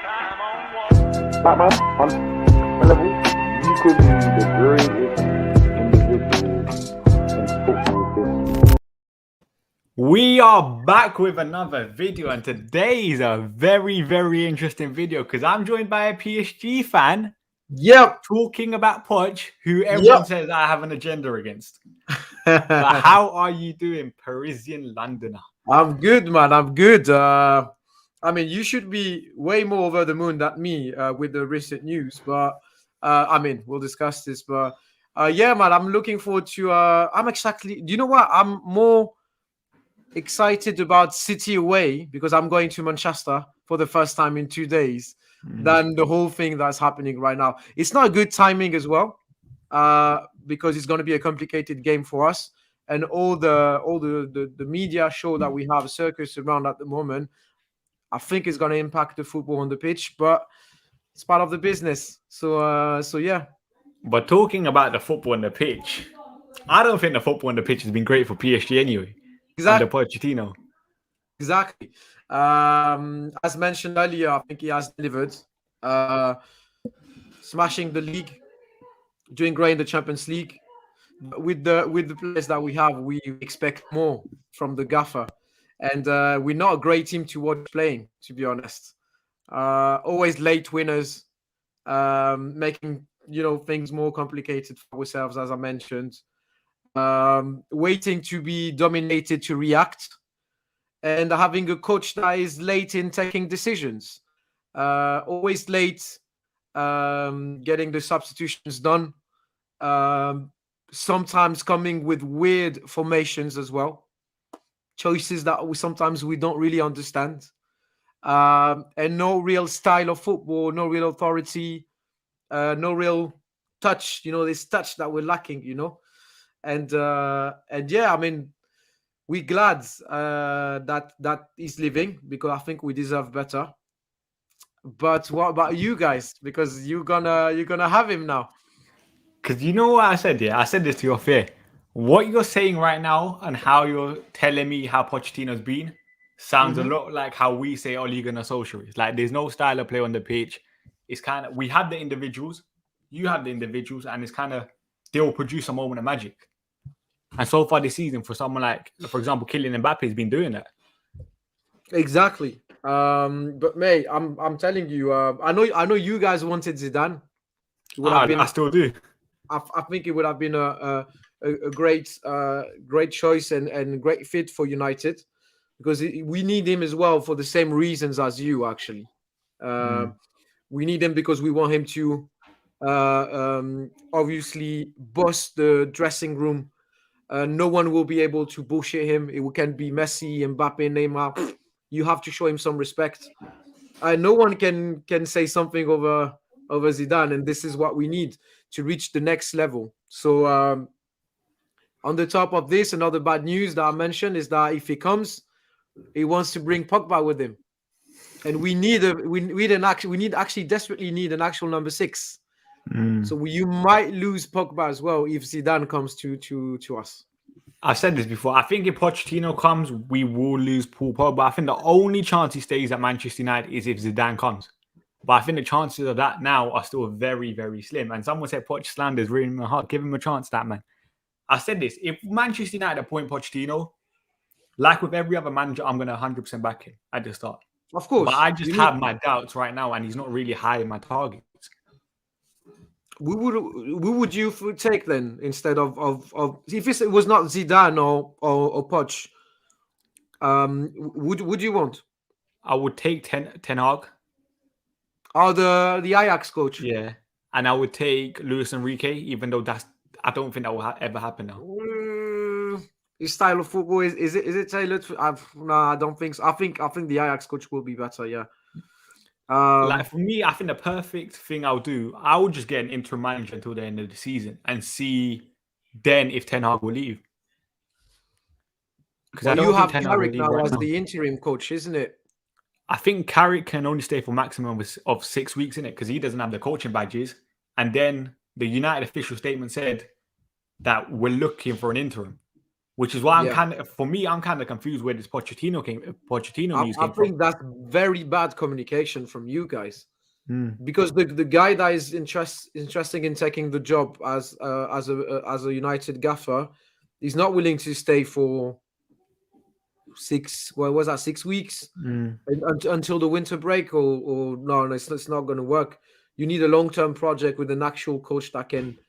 Batman, on level, you could be the greatest individual in football history. We are back with another video, and today is a very, very interesting video because I'm joined by a PSG fan. Yep. Talking about Poch, who everyone says I have an agenda against. But how are you doing, Parisian Londoner? I'm good, man. I'm good. I mean, you should be way more over the moon than me with the recent news. But I mean, we'll discuss this. But yeah, man, I'm looking forward to. I'm exactly. Do you know what? I'm more excited about City away because I'm going to Manchester for the first time in 2 days than the whole thing that's happening right now. It's not a good timing as well because it's going to be a complicated game for us. And all the media show that we have circus around at the moment, I think it's going to impact the football on the pitch, but it's part of the business. So yeah. But talking about the football on the pitch, I don't think the football on the pitch has been great for PSG anyway. Exactly. Under Pochettino. Exactly. As mentioned earlier, I think he has delivered. Smashing the league, doing great in the Champions League. With the players that we have, we expect more from the gaffer, and we're not a great team to watch playing, to be honest. Always late winners, making things more complicated for ourselves, as I mentioned. Waiting to be dominated to react, and having a coach that is late in taking decisions. Always late, getting the substitutions done. Sometimes coming with weird formations as well, choices that sometimes we don't really understand, and no real style of football, no real authority, no real touch. This touch that we're lacking. And yeah, I mean, we're glad that he's leaving because I think we deserve better. But what about you guys? Because you're gonna have him now. Because you know what I said here? I said this to your fair. What you're saying right now and how you're telling me how Pochettino's been sounds a lot like how we say Ole Gunnar Solskjaer is. Like, there's no style of play on the pitch. It's kind of, we have the individuals, you have the individuals, and it's kind of, they'll produce a moment of magic. And so far this season, for someone like, for example, Kylian Mbappe has been doing that. Exactly. But mate, I'm telling you, I know you guys wanted Zidane. I still do. I think it would have been a great choice and great fit for United because we need him as well for the same reasons as you actually. We need him because we want him to obviously boss the dressing room. No one will be able to bullshit him. It can be Messi, Mbappe, Neymar. You have to show him some respect. No one can say something over Zidane, and this is what we need to reach the next level. So on the top of this, another bad news that I mentioned is that if he comes, he wants to bring Pogba with him, and we desperately need an actual number 6. So you might lose Pogba as well if Zidane comes to us. I've said this before. I think if Pochettino comes, we will lose Paul Pogba. I think the only chance he stays at Manchester United is if Zidane comes. But I think the chances of that now are still very, very slim. And someone said Poch slander is really in my heart. Give him a chance, that man. I said this. If Manchester United appoint Pochettino, like with every other manager, I'm going to 100% back him at the start. Of course. But I just have my doubts right now, and he's not really high in my targets. Who would you take then instead of if it was not Zidane or Poch? Would you want? I would take Ten Hag. Oh, the Ajax coach. Yeah, and I would take Luis Enrique, even though I don't think that will ever happen now. His style of football is it tailored? No, I don't think so. I think the Ajax coach will be better. Yeah. Like for me, I think the perfect thing I'll do, I would just get an interim manager until the end of the season and see then if Ten Hag will leave. Because you have Carrick now as the interim coach, isn't it? I think Carrick can only stay for maximum of 6 weeks in it because he doesn't have the coaching badges. And then the United official statement said that we're looking for an interim, Which is why I'm Yeah. kind of confused where this Pochettino news I came from. think that's very bad communication from you guys. Mm. Because the guy that is interested in taking the job as a United gaffer, he's not willing to stay for 6 weeks Mm. until the winter break, or no, it's not going to work. You need a long-term project with an actual coach that can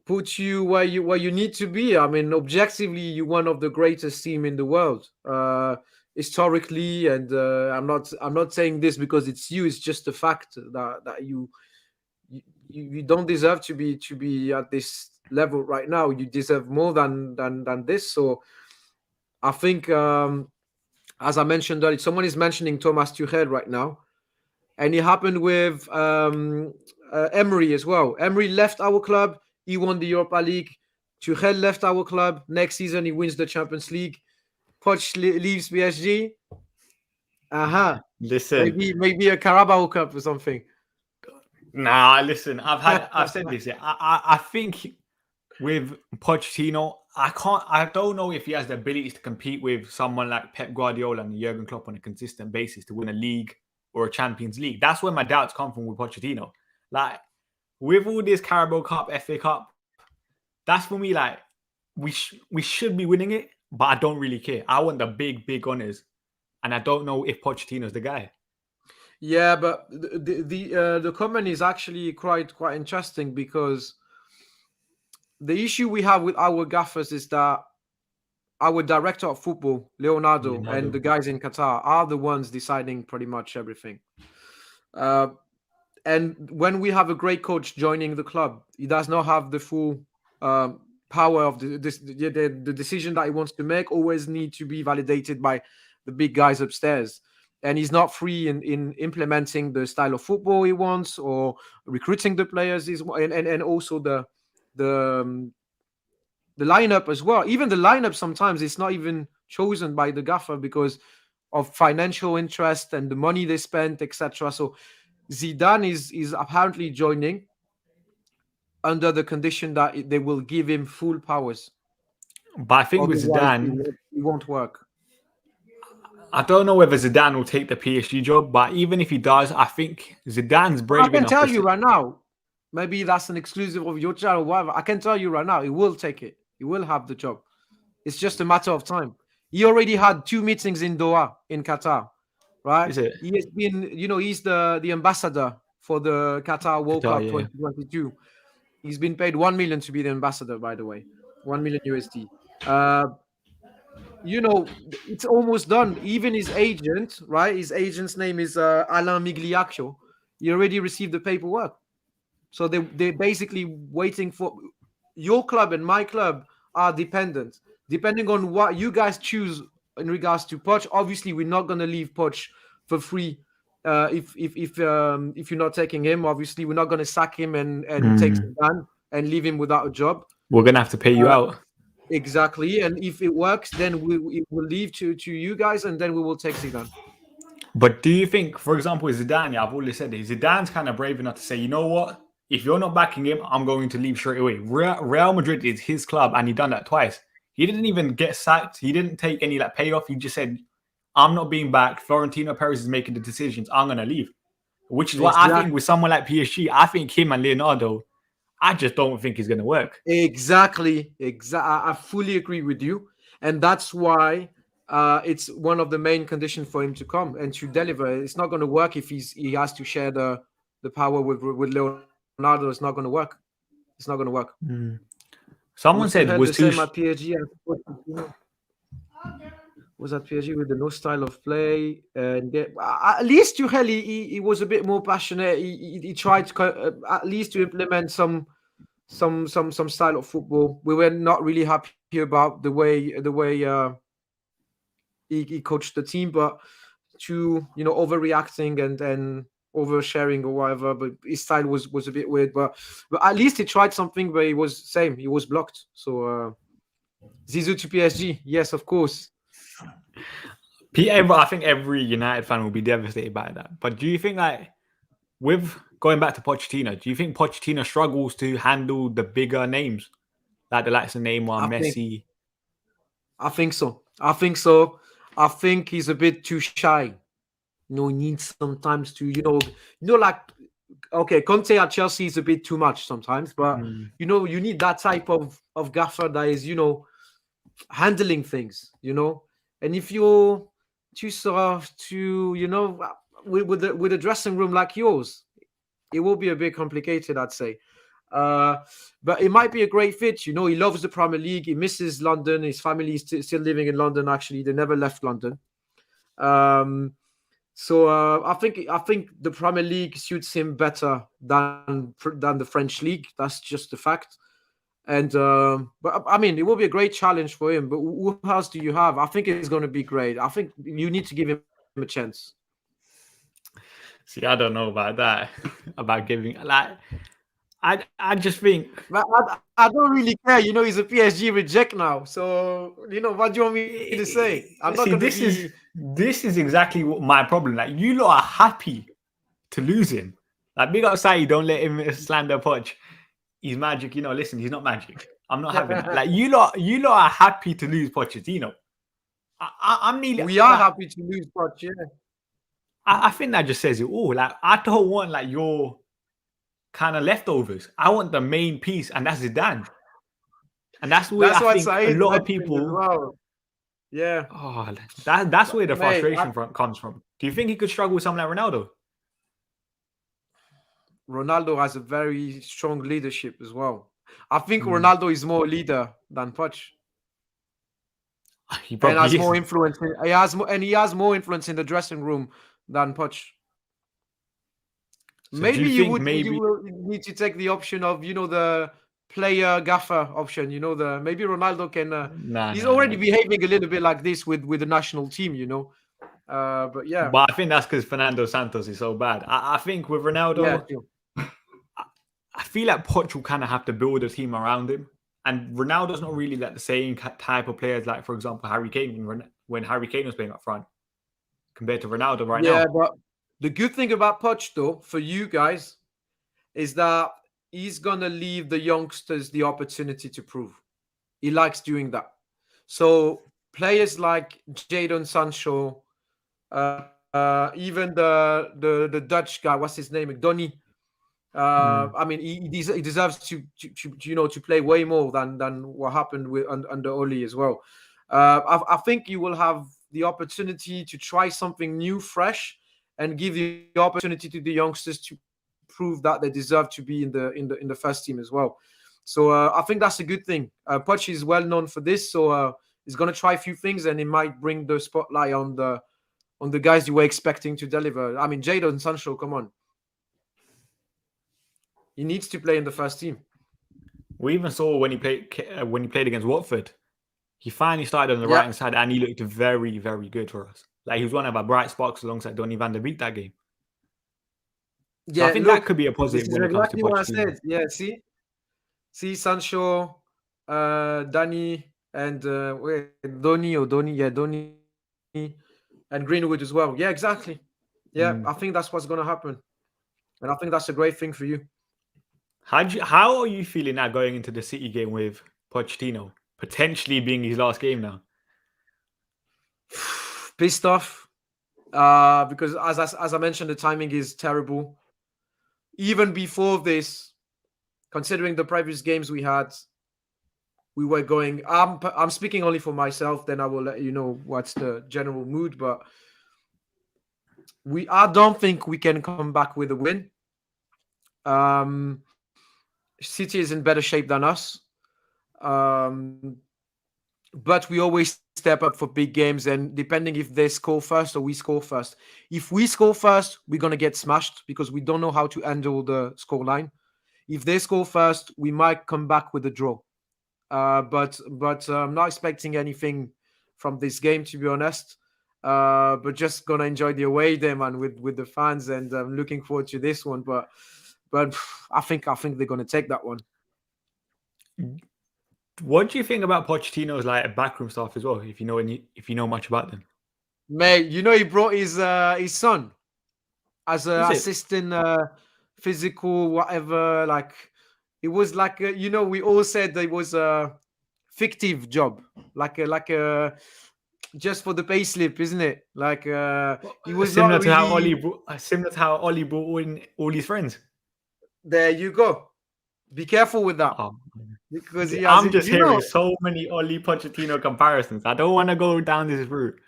put you where you need to be. I mean, objectively, you're one of the greatest team in the world, historically, and I'm not saying this because it's you. It's just the fact that you don't deserve to be at this level right now. You deserve more than this. So I think, as I mentioned earlier, someone is mentioning Thomas Tuchel right now, and it happened with Emery as well. Emery left our club. He won the Europa League. Tuchel left our club. Next season, he wins the Champions League. Poch leaves PSG. Listen, Maybe a Carabao Cup or something. nah, listen. I've said this. Yeah. I think with Pochettino, I don't know if he has the ability to compete with someone like Pep Guardiola and Jurgen Klopp on a consistent basis to win a league or a Champions League. That's where my doubts come from with Pochettino. Like, with all this Carabao Cup, FA Cup, that's for me, like, we should be winning it, but I don't really care. I want the big honours, and I don't know if Pochettino's the guy. Yeah, but the comment is actually quite interesting, because the issue we have with our gaffers is that our director of football, Leonardo, and the guys in Qatar are the ones deciding pretty much everything. And when we have a great coach joining the club, he does not have the full power of the decision that he wants to make. Always need to be validated by the big guys upstairs, and he's not free in implementing the style of football he wants or recruiting the players. And also the lineup as well. Even the lineup sometimes it's not even chosen by the gaffer because of financial interest and the money they spent, etc. So Zidane is apparently joining under the condition that they will give him full powers. But I think with Otherwise, Zidane, it won't work. I don't know whether Zidane will take the PSG job, but even if he does, I think Zidane's brave enough. I can tell you right now, maybe that's an exclusive of your channel, whatever. I can tell you right now, he will take it. He will have the job. It's just a matter of time. He already had 2 meetings in Doha, in Qatar, right? Is it? He has been, he's the ambassador for the Qatar World Cup 2022. He's been paid 1 million to be the ambassador, by the way, 1 million USD. It's almost done. Even his agent, right? His agent's name is Alain Migliaccio. He already received the paperwork. So they're basically waiting for your club and my club are dependent. Depending on what you guys choose in regards to Poch, obviously we're not gonna leave Poch for free. If you're not taking him, obviously we're not gonna sack him and take Zidane and leave him without a job. We're gonna have to pay you out. Exactly, and if it works, then we will leave to you guys, and then we will take Zidane. But do you think, for example, with Zidane, I've always said this, Zidane's kind of brave enough to say, you know what? If you're not backing him, I'm going to leave straight away. Real Madrid is his club, and he done that twice. He didn't even get sacked. He didn't take any payoff. He just said, I'm not being backed. Florentino Perez is making the decisions. I'm going to leave. Which is what I think with someone like PSG, I think him and Leonardo, I just don't think it's going to work. Exactly. I fully agree with you. And that's why it's one of the main conditions for him to come and to deliver. It's not going to work if he has to share the power with Leonardo. It's not going to work. It's not going to work. Someone said was the same at PSG. Was at PSG with the no style of play, and at least Tuchel he was a bit more passionate. He tried to, at least to implement some style of football. We were not really happy about the way he coached the team, but to overreacting and oversharing or whatever. But his style was a bit weird. But at least he tried something. But he was blocked. So Zizou to PSG, yes, of course. I think every United fan will be devastated by that. But do you think, with going back to Pochettino, do you think Pochettino struggles to handle the bigger names, like the likes of Neymar, Messi? I think so. I think so. I think he's a bit too shy. He needs sometimes to, like, okay, Conte at Chelsea is a bit too much sometimes, but you need that type of gaffer that is, handling things, And if you're too soft, with a dressing room like yours, it will be a bit complicated, I'd say. But it might be a great fit. He loves the Premier League. He misses London. His family is still living in London. Actually, they never left London. So I think the Premier League suits him better than the French league. That's just a fact. And but I mean, it will be a great challenge for him. But who else do you have? I think it's going to be great. I think you need to give him a chance. See, I don't know about that. About giving I just think I don't really care. He's a PSG reject now. So what do you want me to say? I'm not see. going to This is exactly what my problem. Like, you lot are happy to lose him. Like, big up Sai, don't let him slander Poch. He's magic. Listen, he's not magic. I'm not having that. Like, you lot are happy to lose Pochettino. I'm nearly. We are happy to lose Poch. Yeah. I think that just says it all. Like, I don't want like your kind of leftovers. I want the main piece, and that's Zidane. And that's where I think a lot of people. Well. Yeah. Oh, that's where the frustration comes from. Do you think he could struggle with someone like Ronaldo? Ronaldo has a very strong leadership as well. I think Ronaldo is more leader than Poch. He probably has more influence. He has more influence in the dressing room than Poch. So maybe you will need to take the option of the player gaffer option. Maybe Ronaldo can. He's already behaving a little bit like this with the national team. But yeah. But I think that's because Fernando Santos is so bad. I think with Ronaldo, I feel like Poch will kind of have to build a team around him. And Ronaldo's not really like the same type of players, like, for example, Harry Kane, when Harry Kane was playing up front, compared to Ronaldo now. Yeah, but the good thing about Poch, though, for you guys, is that he's going to leave the youngsters the opportunity to prove. He likes doing that. So players like Jadon Sancho, even the Dutch guy, what's his name, Donny. I mean, he deserves to play way more than what happened under Oli as well. I think you will have the opportunity to try something new, fresh, and give the opportunity to the youngsters to prove that they deserve to be in the first team as well. So I think that's a good thing. Poch is well known for this, so he's going to try a few things, and it might bring the spotlight on the guys you were expecting to deliver. I mean, Jadon Sancho, come on. He needs to play in the first team. We even saw when he played against Watford, he finally started on the right hand side, and he looked very, very good for us. Like, he was one of our bright sparks alongside Donny van der Beek that game. So I think that could be a positive when it comes to Pochettino. What I said. Yeah, see Sancho, Danny, and Donny, and Greenwood as well. Yeah, exactly. Yeah, I think that's what's going to happen, and I think that's a great thing for you. How are you feeling now going into the City game with Pochettino potentially being his last game now? Pissed off, because as I mentioned, the timing is terrible. Even before this, considering the previous games we had, we were going. I'm speaking only for myself. Then I will let you know what's the general mood. But I don't think we can come back with a win. City is in better shape than us. But we always step up for big games, and depending if they score first or we score first. If we score first, we're going to get smashed because we don't know how to handle the scoreline. If they score first, we might come back with a draw. But I'm not expecting anything from this game, to be honest. But just going to enjoy the away day, man, with the fans, and I'm looking forward to this one. But I think they're going to take that one. What do you think about Pochettino's like backroom staff as well? If you know much about them, mate, he brought his son as an assistant, physical, whatever. Like, it was like we all said there was fictive job, like a just for the payslip, isn't it? Like he was Similar not to how really. Ollie brought in all his friends. There you go. Be careful with that Oh, because he has I'm it. just hearing so many Ollie Pochettino comparisons. I don't want to go down this route.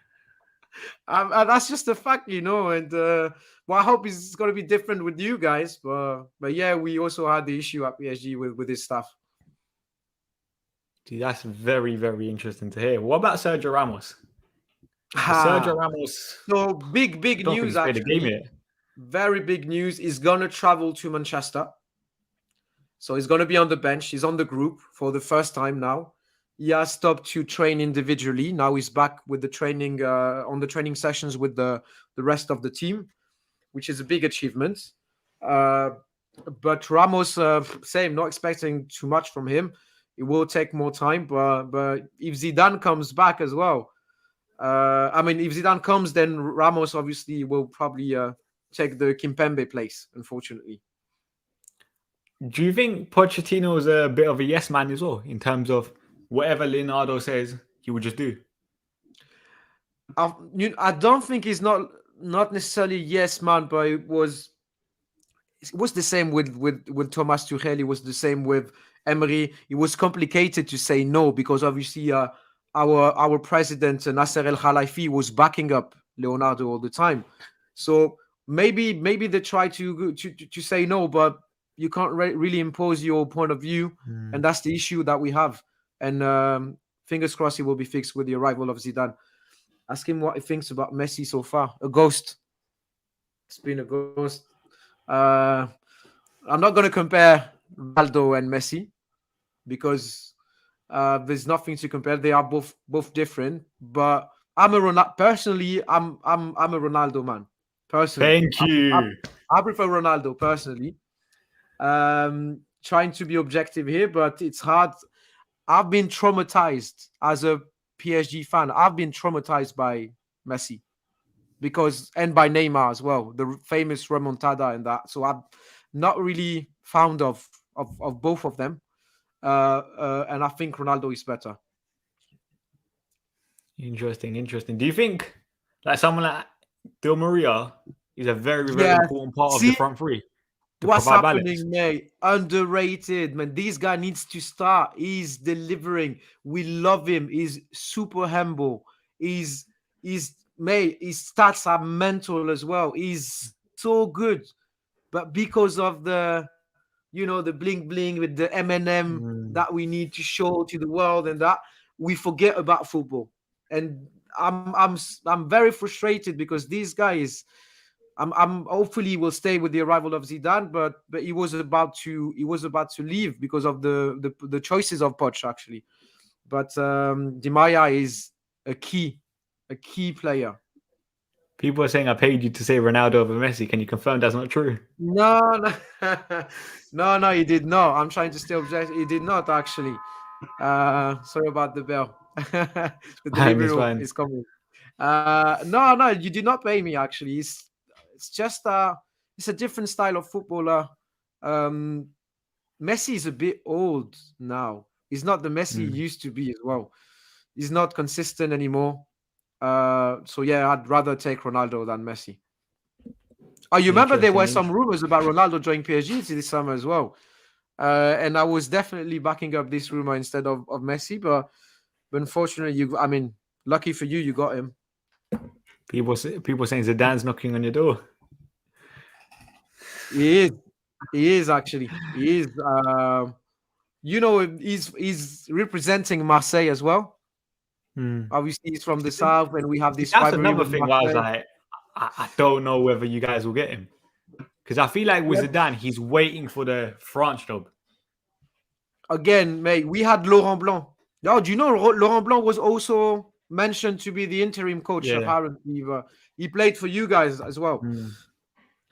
That's just a fact, And well, I hope it's going to be different with you guys. But yeah, we also had the issue at PSG with this stuff. Gee, that's very, very interesting to hear. What about Sergio Ramos? Sergio Ramos. So big Don't think news he's played the game actually. yet. Very big news. He's gonna travel to Manchester. So he's gonna be on the bench. He's on the group for the first time now. He has stopped to train individually. Now he's back with the training on the training sessions with the rest of the team, which is a big achievement. But Ramos, same, not expecting too much from him. It will take more time, but if Zidane comes back as well, if Zidane comes, then Ramos obviously will probably take the Kimpembe place, unfortunately. Do you think Pochettino is a bit of a yes man as well, in terms of whatever Leonardo says, he would just do? I don't think he's not necessarily yes man, but it was the same with Thomas Tuchel. It was the same with Emery. It was complicated to say no because obviously our president Nasser El Khalifi was backing up Leonardo all the time. So maybe they try to say no, but you can't really impose your point of view, and that's the issue that we have. And fingers crossed it will be fixed with the arrival of Zidane. Ask him what he thinks about Messi so far. A ghost. It's been a ghost. I'm not going to compare Ronaldo and Messi because there's nothing to compare. They are both different. But I'm a Ronaldo man. Personally, Thank you. I prefer Ronaldo personally. Trying to be objective here, but it's hard. I've been traumatized as a PSG fan. I've been traumatized by Messi and by Neymar as well, the famous remontada and that. So I'm not really fond of both of them, and I think Ronaldo is better. Interesting. Do you think like someone like Di Maria is a very, very important part of the front three? What's happening, mate? Underrated, man. This guy needs to start. He's delivering. We love him. He's super humble. His stats are mental as well. He's so good. But because of the bling bling with the M&M that we need to show to the world and that, we forget about football. And I'm very frustrated because these guys. I'm hopefully will stay with the arrival of Zidane, but he was about to leave because of the choices of Poch actually. But Di Maria is a key player. People are saying I paid you to say Ronaldo over Messi. Can you confirm that's not true? No, he did not. I'm trying to stay objective. He did not actually. Sorry about the bell. The delivery is coming. No, you did not pay me actually. It's just it's a different style of footballer. Messi is a bit old now. He's not the Messi he used to be as well. He's not consistent anymore. So yeah, I'd rather take Ronaldo than Messi. Oh, you remember there were some rumors about Ronaldo joining PSG this summer as well. And I was definitely backing up this rumor instead of Messi, but unfortunately, lucky for you, you got him. People saying Zidane's knocking on your door. He is actually. He is. He's representing Marseille as well. Obviously, he's from the south, and we have this. That's another thing. Where I was like, I don't know whether you guys will get him because I feel like with Zidane, he's waiting for the France job. Again, mate, we had Laurent Blanc. Oh, do you know Laurent Blanc was also mentioned to be the interim coach? Yeah. Apparently, he played for you guys as well,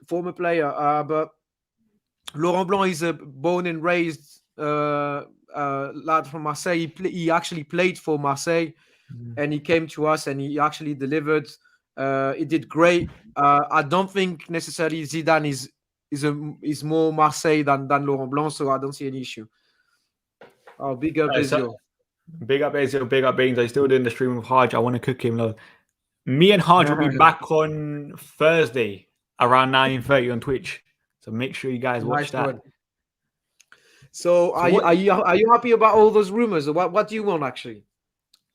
former player. But Laurent Blanc is a born and raised lad from Marseille. He actually played for Marseille, and he came to us, and he actually delivered. He did great. I don't think necessarily Zidane is more Marseille than Laurent Blanc, so I don't see any issue. Oh, big up Bezio. Big up Ezio, big up Baines. I still doing the stream with Hodge. I want to cook him. Love. Me and Hodge will be back on Thursday around 9:30 on Twitch. So make sure you guys watch that. One. So are you happy about all those rumors? Or what do you want actually?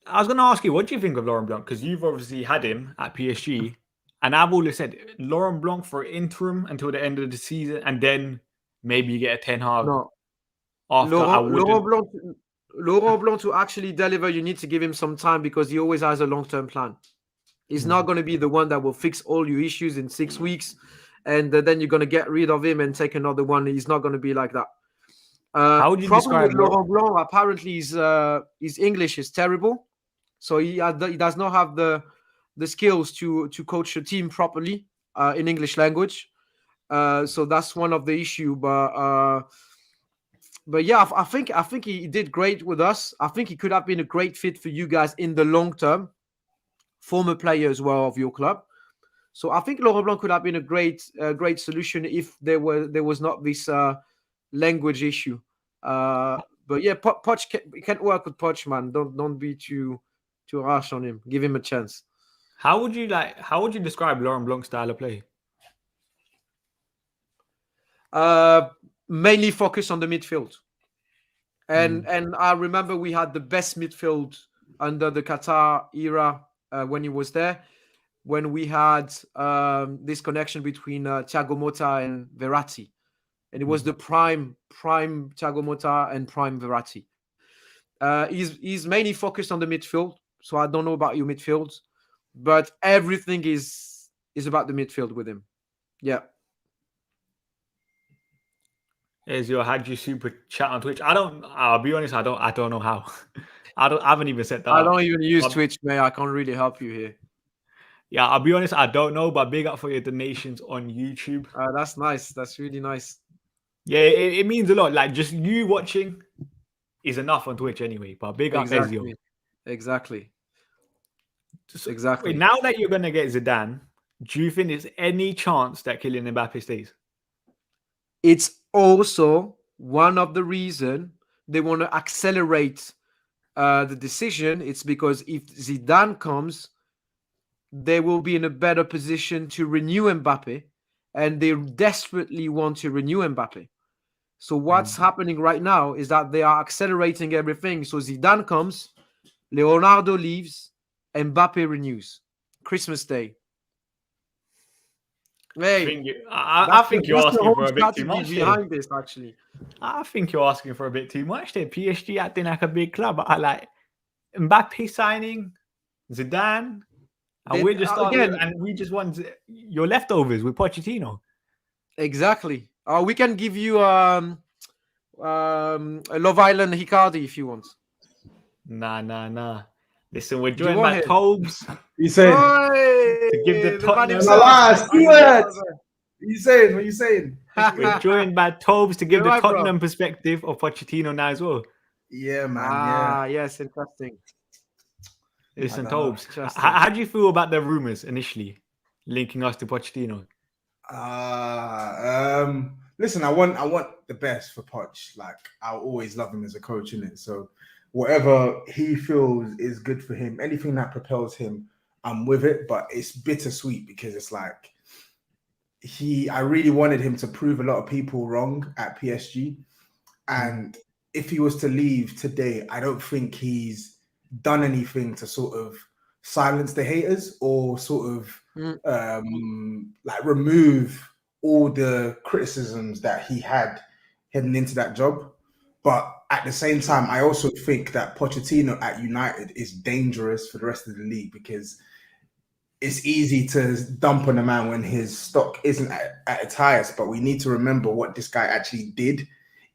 I was going to ask you, what do you think of Laurent Blanc? Because you've obviously had him at PSG, and I've always said Laurent Blanc for interim until the end of the season, and then maybe you get a 10 Hag. No, After Laurent Blanc to actually deliver, you need to give him some time because he always has a long-term plan. He's not going to be the one that will fix all your issues in 6 weeks, and then you're going to get rid of him and take another one. He's not going to be like that. How would you describe Laurent Blanc? Apparently, his English is terrible. So he does not have the skills to coach a team properly in English language. So that's one of the issue. But yeah, I think he did great with us. I think he could have been a great fit for you guys in the long term. Former player as well of your club. So I think Laurent Blanc could have been a great solution if there was not this language issue. But yeah, Poch can't work with Poch, man. Don't be too harsh on him. Give him a chance. How would you describe Laurent Blanc's style of play? Mainly focus on the midfield. And I remember we had the best midfield under the Qatar era when he was there, when we had this connection between Thiago Motta and Verratti. And it was the prime Thiago Motta and prime Verratti. He's mainly focused on the midfield. So I don't know about your midfield, but everything is about the midfield with him. Yeah. Ezio, had you super chat on Twitch? I'll be honest, I don't know how. I haven't even set that I up. don't even use Twitch, man. I can't really help you here. Yeah, I'll be honest, I don't know, but big up for your donations on YouTube. That's nice. That's really nice. Yeah, it means a lot. Like, just you watching is enough on Twitch anyway. But big up Ezio. Exactly. Wait, now that you're gonna get Zidane, do you think there's any chance that Kylian Mbappe stays? It's also one of the reasons they want to accelerate the decision. It's because if Zidane comes, they will be in a better position to renew Mbappe, and they desperately want to renew Mbappe. So what's happening right now is that they are accelerating everything. So Zidane comes, Leonardo leaves, Mbappe renews. Christmas Day. Hey, I think you're asking for a bit too much behind this, actually. I think you're asking for a bit too much there. PSG acting like a big club. I like Mbappe signing, Zidane, and we're just and we just want your leftovers with Pochettino. Exactly. We can give you a Love Island Icardi if you want. Nah. Listen, we're joined by Tobes. You saying? To give the Tottenham. What you saying? We're joined by Tobes to give the Tottenham perspective of Pochettino now as well. Yeah, man. Yes, interesting. Listen, Tobes, how do you feel about the rumors initially linking us to Pochettino? Listen, I want the best for Poch. Like, I'll always love him as a coach, innit? So whatever he feels is good for him, anything that propels him, I'm with it. But it's bittersweet because it's like I really wanted him to prove a lot of people wrong at PSG. And if he was to leave today, I don't think he's done anything to sort of silence the haters or sort of like remove all the criticisms that he had heading into that job. But at the same time, I also think that Pochettino at United is dangerous for the rest of the league because it's easy to dump on a man when his stock isn't at its highest. But we need to remember what this guy actually did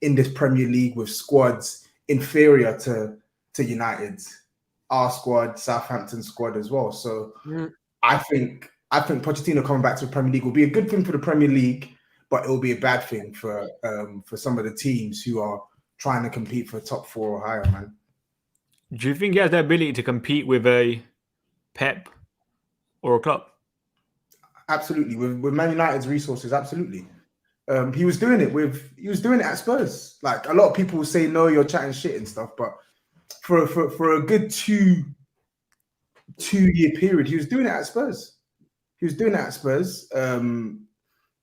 in this Premier League with squads inferior to United's, our squad, Southampton squad as well. So I think Pochettino coming back to the Premier League will be a good thing for the Premier League, but it will be a bad thing for some of the teams who are trying to compete for top 4 or higher, man. Do you think he has the ability to compete with a Pep or a Klopp? Absolutely. With Man United's resources, absolutely. He was doing it at Spurs. Like, a lot of people will say, no, you're chatting shit and stuff, but for a good two-year period. He was doing it at Spurs.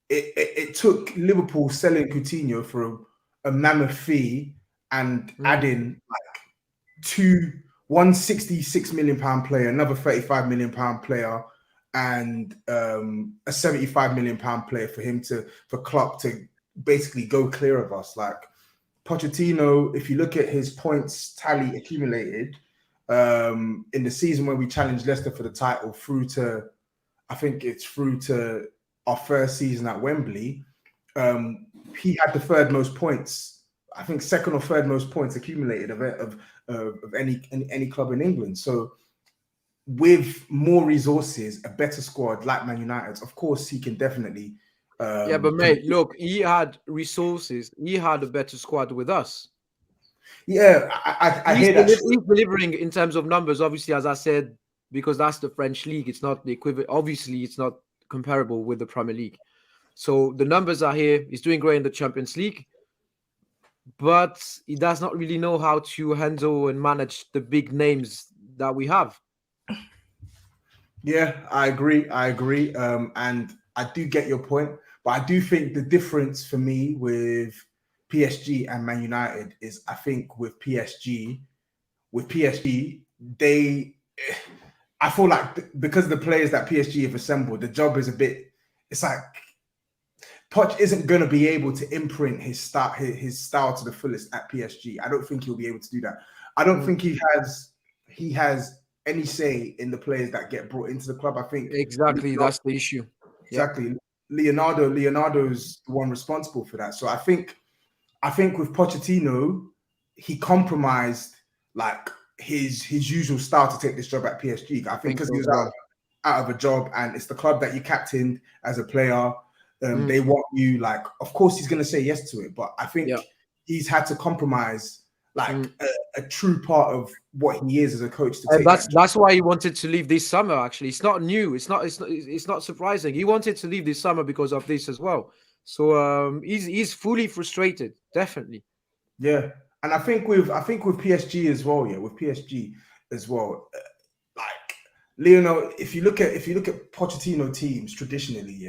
It took Liverpool selling Coutinho for a mammoth fee and adding like one £66 million player, another £35 million player, and a £75 million player for Klopp to basically go clear of us. Like Pochettino, if you look at his points tally accumulated in the season when we challenged Leicester for the title through to our first season at Wembley, he had the third most points. I think second or third most points accumulated of any club in England. So with more resources, a better squad like Man United, of course he can definitely. But mate, look, he had resources. He had a better squad with us. Yeah, I hear that. He's delivering in terms of numbers, obviously, as I said, because that's the French league. It's not the equivalent. Obviously, it's not comparable with the Premier League. So the numbers are here. He's doing great in the Champions League, but he does not really know how to handle and manage the big names that we have. Yeah, I agree. And I do get your point, but I do think the difference for me with PSG and Man United is, I think with PSG, I feel like because of the players that PSG have assembled, the job is it's like Poch isn't going to be able to imprint his style to the fullest at PSG. I don't think he'll be able to do that. I don't think he has any say in the players that get brought into the club. I think exactly that's the issue. Exactly. Leonardo's the one responsible for that. So I think with Pochettino, he compromised like his usual style to take this job at PSG. I think because he was out of a job, and it's the club that you captained as a player. They want you, like, of course he's going to say yes to it, but I think he's had to compromise like a true part of what he is as a coach. That's why he wanted to leave this summer. Actually, it's not new. It's not surprising. He wanted to leave this summer because of this as well. So he's fully frustrated, definitely. Yeah, and I think with PSG as well. Yeah, with PSG as well. Like Lionel, if you look at Pochettino teams traditionally,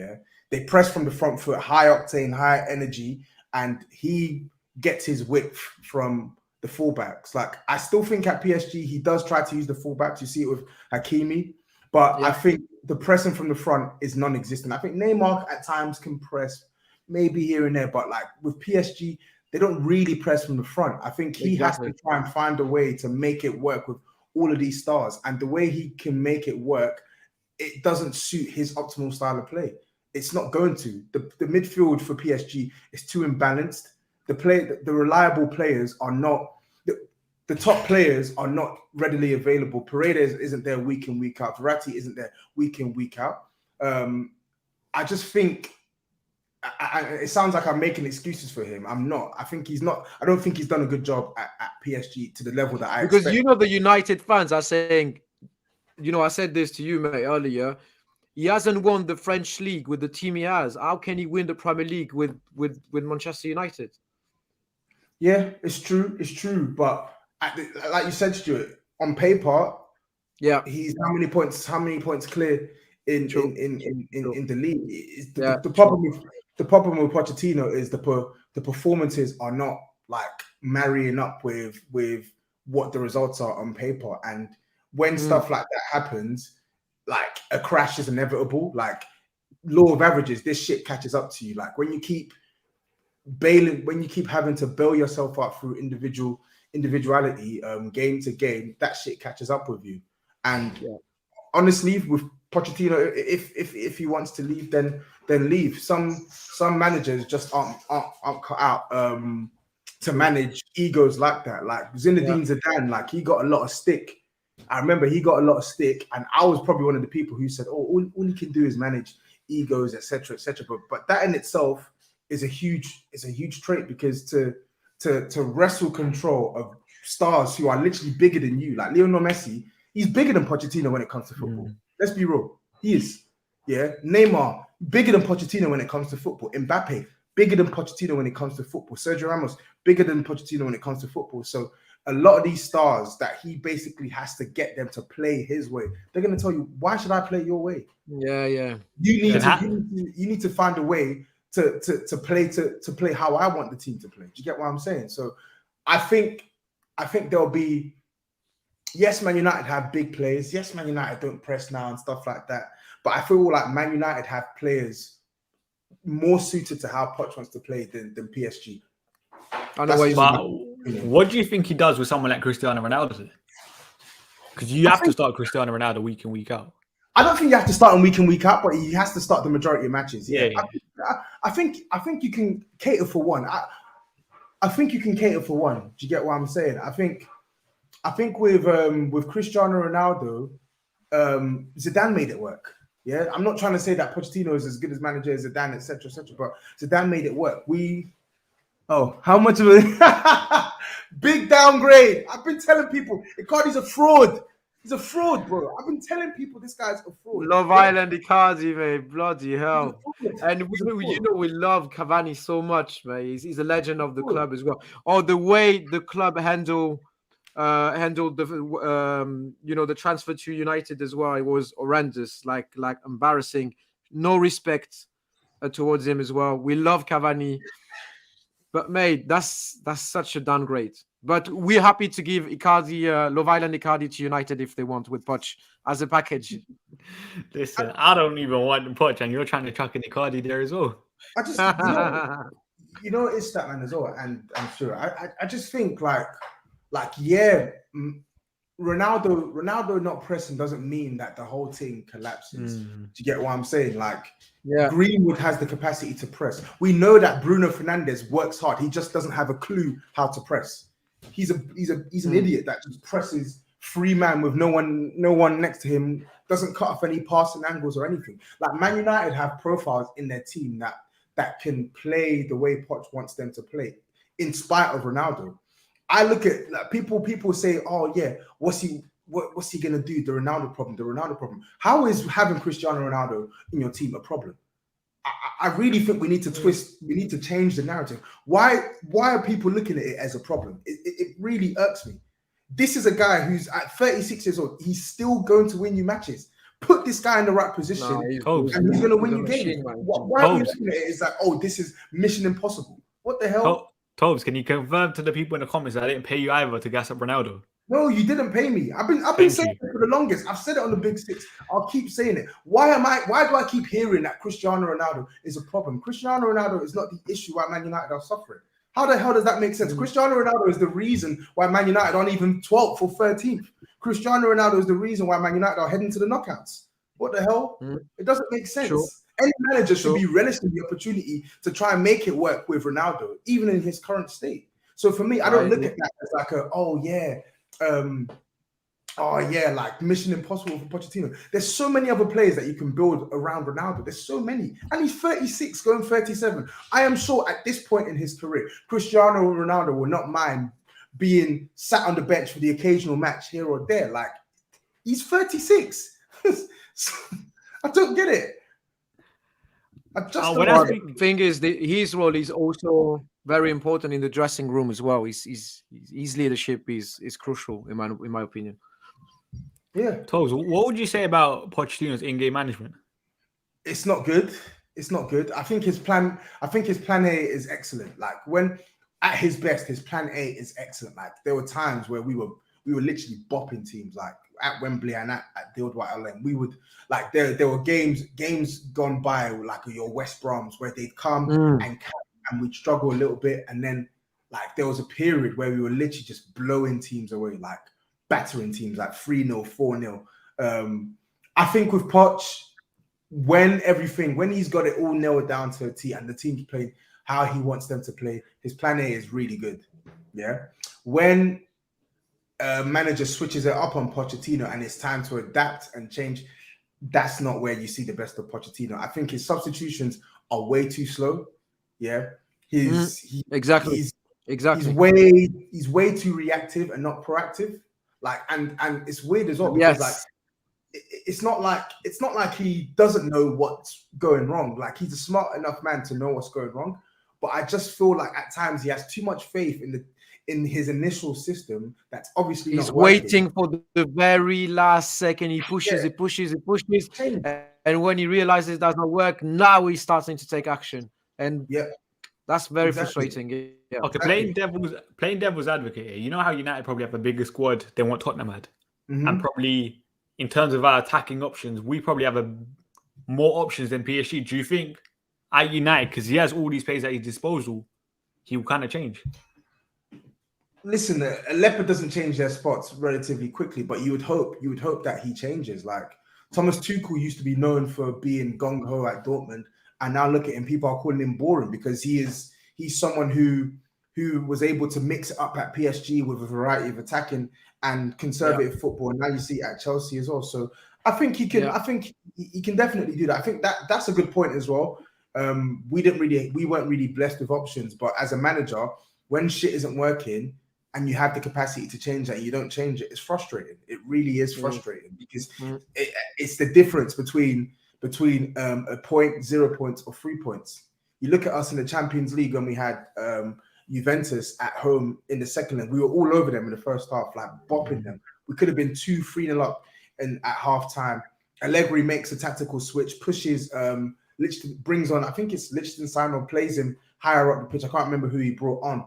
they press from the front foot, high octane, high energy, and he gets his width from the fullbacks. Like I still think at PSG he does try to use the fullbacks. You see it with Hakimi, but I think the pressing from the front is non-existent. I think Neymar at times can press, maybe here and there, but like with PSG, they don't really press from the front. I think he has to try and find a way to make it work with all of these stars, and the way he can make it work, it doesn't suit his optimal style of play. It's not going to. The midfield for PSG is too imbalanced. The reliable players are not. The top players are not readily available. Paredes isn't there week in, week out. Verratti isn't there week in, week out. I just think it sounds like I'm making excuses for him. I'm not. I think he's not. I don't think he's done a good job at PSG to the level that I expect. Because the United fans are saying, I said this to you, mate, earlier. He hasn't won the French league with the team he has. How can he win the Premier League with Manchester United? Yeah, it's true. It's true. But like you said, Stuart, on paper, he's how many points clear in the league. The problem with Pochettino is the performances are not like marrying up with what the results are on paper. And when stuff like that happens, like a crash is inevitable. Like law of averages, this shit catches up to you. Like when you keep having to bail yourself up through individuality, game to game, that shit catches up with you. And honestly, with Pochettino, if he wants to leave, then leave. Some managers just aren't cut out to manage egos like that. Like Zinedine Zidane, like he got a lot of stick. I remember he got a lot of stick, and I was probably one of the people who said, "Oh, all he can do is manage egos, etc., etc." But that in itself is a huge trait, because to wrestle control of stars who are literally bigger than you, like Lionel Messi, he's bigger than Pochettino when it comes to football. Let's be real, he is. Yeah, Neymar, bigger than Pochettino when it comes to football. Mbappe, bigger than Pochettino when it comes to football. Sergio Ramos, bigger than Pochettino when it comes to football. So a lot of these stars that he basically has to get them to play his way. They're going to tell you, why should I play your way? Yeah. You need to find a way to play how I want the team to play. Do you get what I'm saying? So I think there'll be, yes, Man United have big players. Yes, Man United don't press now and stuff like that. But I feel like Man United have players more suited to how Poch wants to play than PSG. What do you think he does with someone like Cristiano Ronaldo? Because you have to start Cristiano Ronaldo week in, week out. I don't think you have to start him week in, week out, but he has to start the majority of matches. Yeah. I think you can cater for one. I think you can cater for one. Do you get what I'm saying? I think with Cristiano Ronaldo, Zidane made it work. Yeah, I'm not trying to say that Pochettino is as good as manager as Zidane, etc., but Zidane made it work. How much of a big downgrade? I've been telling people Icardi's a fraud. He's a fraud, bro. I've been telling people this guy's a fraud. Love Island Icardi, mate. Bloody hell. And we love Cavani so much, mate. He's a legend of the club as well. Oh, the way the club handled the transfer to United as well, it was horrendous, like embarrassing. No respect towards him as well. We love Cavani, but mate, that's such a downgrade. But we're happy to give Icardi, Love Island Icardi to United if they want with Poch as a package. Listen, I don't even want Poch, and you're trying to chuck in Icardi there as well. I just, it's that, man, as well. And I'm sure. I just think Ronaldo not pressing doesn't mean that the whole thing collapses. Do you get what I'm saying? Greenwood has the capacity to press. We know that Bruno Fernandes works hard. He just doesn't have a clue how to press. He's an idiot that just presses free man with no one next to him, doesn't cut off any passing angles or anything. Like Man United have profiles in their team that can play the way Poch wants them to play, in spite of Ronaldo. I look at people say, oh yeah, what's he gonna do? The Ronaldo problem. How is having Cristiano Ronaldo in your team a problem? I really think we need to change the narrative. Why are people looking at it as a problem? It really irks me. This is a guy who's at 36 years old. He's still going to win you matches. Put this guy in the right position and he's going to win you games. Why are we looking at it? It's like, oh, this is mission impossible. What the hell? Tobes, can you confirm to the people in the comments that I didn't pay you either to gas up Ronaldo? No, you didn't pay me. I've been saying it for the longest. I've said it on the Big Six. I'll keep saying it. Why do I keep hearing that Cristiano Ronaldo is a problem? Cristiano Ronaldo is not the issue why Man United are suffering. How the hell does that make sense? Cristiano Ronaldo is the reason why Man United aren't even 12th or 13th. Cristiano Ronaldo is the reason why Man United are heading to the knockouts. What the hell? It doesn't make sense. Sure. Any manager should be relishing the opportunity to try and make it work with Ronaldo, even in his current state. So for me, I don't look at that as like like Mission Impossible for Pochettino. There's so many other players that you can build around Ronaldo. There's so many. And he's 36, going 37. I am sure at this point in his career, Cristiano Ronaldo will not mind being sat on the bench for the occasional match here or there. Like, he's 36. I don't get it. The thing is, his role is also very important in the dressing room as well. His leadership is crucial in my opinion. Yeah. Toes, what would you say about Pochettino's in-game management? It's not good. I think his plan A is excellent. Like, when at his best, his plan A is excellent. Like, there were times where we were literally bopping teams, like at Wembley and at the old White Hart Lane. We would, like, there were games gone by, like your West Broms, where they'd come and we'd struggle a little bit, and then like there was a period where we were literally just blowing teams away, like battering teams, like 3-0, 4-0. I think with Poch, when he's got it all nailed down to a T and the team's playing how he wants them to play, his plan A is really good. Yeah. When manager switches it up on Pochettino and it's time to adapt and change, that's not where you see the best of Pochettino. I think his substitutions are way too slow. Yeah. Exactly. He's way too reactive and not proactive. Like, and it's weird as well, because like it's not like he doesn't know what's going wrong. Like, he's a smart enough man to know what's going wrong, But I just feel like at times he has too much faith in his initial system that's obviously He's not working. waiting for the very last second. He pushes, he pushes, he pushes. Change. And when he realizes it does not work, now he's starting to take action. And that's very frustrating. Yeah. Okay, playing devil's advocate here. You know how United probably have a bigger squad than what Tottenham had? And probably in terms of our attacking options, we probably have more options than PSG. Do you think at United, because he has all these players at his disposal, he will kind of change? Listen, a leopard doesn't change their spots relatively quickly, but you would hope that he changes. Like Thomas Tuchel used to be known for being gung ho at Dortmund, and now look at him. People are calling him boring because he's someone who was able to mix it up at PSG with a variety of attacking and conservative football. And now you see it at Chelsea as well. So I think he can. I think he can definitely do that. I think that's a good point as well. We weren't really blessed with options, but as a manager, when shit isn't working and you have the capacity to change that and you don't change it, it's frustrating. It really is frustrating because it's the difference between a point, 0 points, or 3 points. You look at us in the Champions League when we had Juventus at home in the second leg. We were all over them in the first half, like bopping them. We could have been 2-3-0 up at half time. Allegri makes a tactical switch, pushes brings on, I think it's Liechtenstein, or plays him higher up the pitch. I can't remember who he brought on.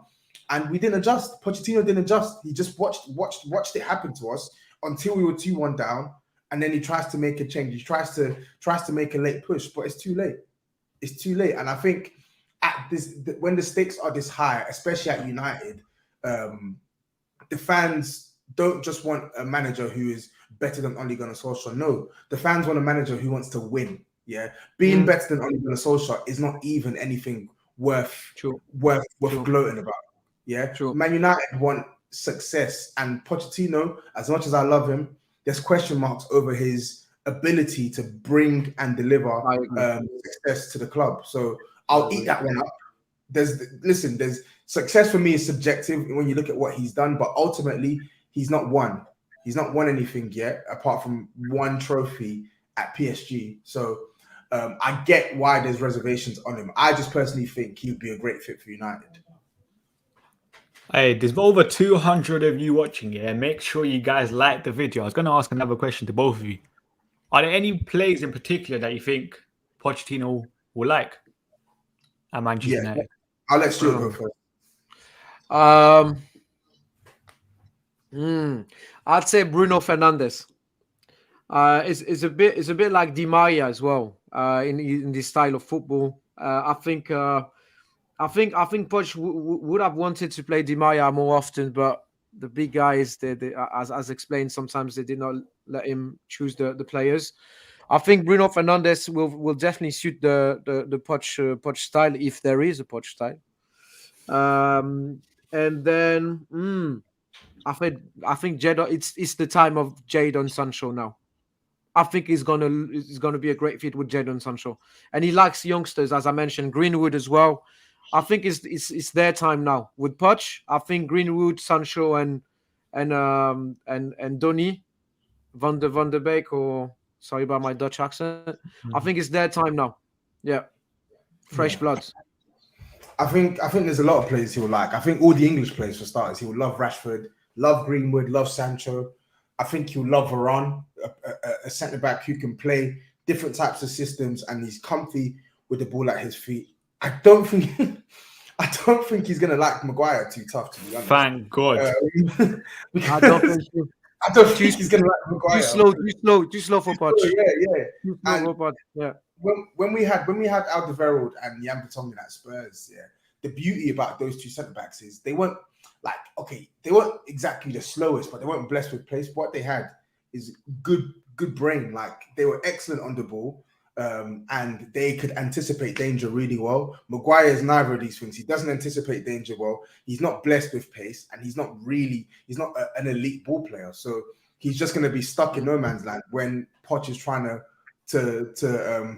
And we didn't adjust. Pochettino didn't adjust. He just watched it happen to us until we were 2-1 down. And then he tries to make a change. He tries to make a late push, but it's too late. It's too late. And I think when the stakes are this high, especially at United, the fans don't just want a manager who is better than Ole Gunnar Solskjaer. No, the fans want a manager who wants to win. Yeah, being better than Ole Gunnar Solskjaer is not even anything worth gloating about. Yeah, Man United want success, and Pochettino, as much as I love him, there's question marks over his ability to bring and deliver success to the club. So I'll eat that one up. There's success for me is subjective when you look at what he's done, but ultimately he's not won. He's not won anything yet, apart from one trophy at PSG. So I get why there's reservations on him. I just personally think he'd be a great fit for United. Hey, there's over 200 of you watching here. Make sure you guys like the video. I was going to ask another question to both of you. Are there any players in particular that you think Pochettino will like at Manchester United? I'll let Stuart go first. I'd say Bruno Fernandes. It's a bit like Di Maria as well. In this style of football, I think Poch would have wanted to play Di Maria more often, but the big guys, they as explained, sometimes they did not let him choose the players. I think Bruno Fernandes will definitely suit the Poch style, if there is a Poch style. And then I think Jadon, it's the time of Jadon Sancho now. I think it's gonna be a great fit with Jadon Sancho, and he likes youngsters, as I mentioned, Greenwood as well. I think it's their time now with Poch. I think Greenwood, Sancho, and Donny van de Beek, or sorry about my Dutch accent. I think it's their time now. Yeah, fresh blood. I think there's a lot of players he will like. I think all the English players, for starters, he will love Rashford, love Greenwood, love Sancho. I think he'll love Varane, a centre back who can play different types of systems and he's comfy with the ball at his feet. I don't think he's gonna like Maguire too tough, to be honest. Thank God. I don't think he's gonna like Maguire. Too slow for Poch. Yeah. Too slow for Poch. Yeah. When we had Alderweireld and Jan Vertonghen at Spurs, the beauty about those two centre backs is they weren't exactly the slowest, but they weren't blessed with pace. What they had is good brain. Like they were excellent on the ball, and they could anticipate danger really well. Maguire is neither of these things. He doesn't anticipate danger well. He's not blessed with pace, and he's not an elite ball player. So he's just going to be stuck in no man's land when Poch is trying to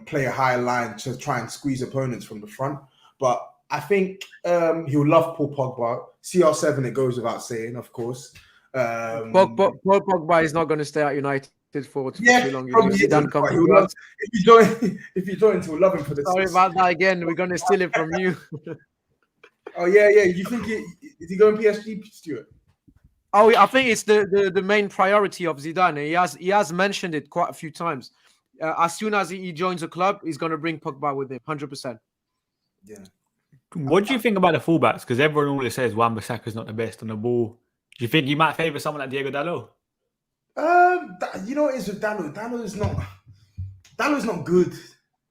play a higher line to try and squeeze opponents from the front. But I think he'll love Paul Pogba. CR7, it goes without saying, of course. Paul Pogba is not going to stay at United for too long. If you join, he'll love him for the. Sorry about that again. We're going to steal it from you. Oh yeah. You think is he going PSG, Stuart? Oh, yeah, I think it's the main priority of Zidane. He has mentioned it quite a few times. As soon as he joins a club, he's going to bring Pogba with him, 100%. Yeah. What do you think about the fullbacks? Because everyone always says Wan-Bissaka's not the best on the ball. Do you think you might favour someone like Diego Dalot? You know what it is with Dalot? Dalot is not good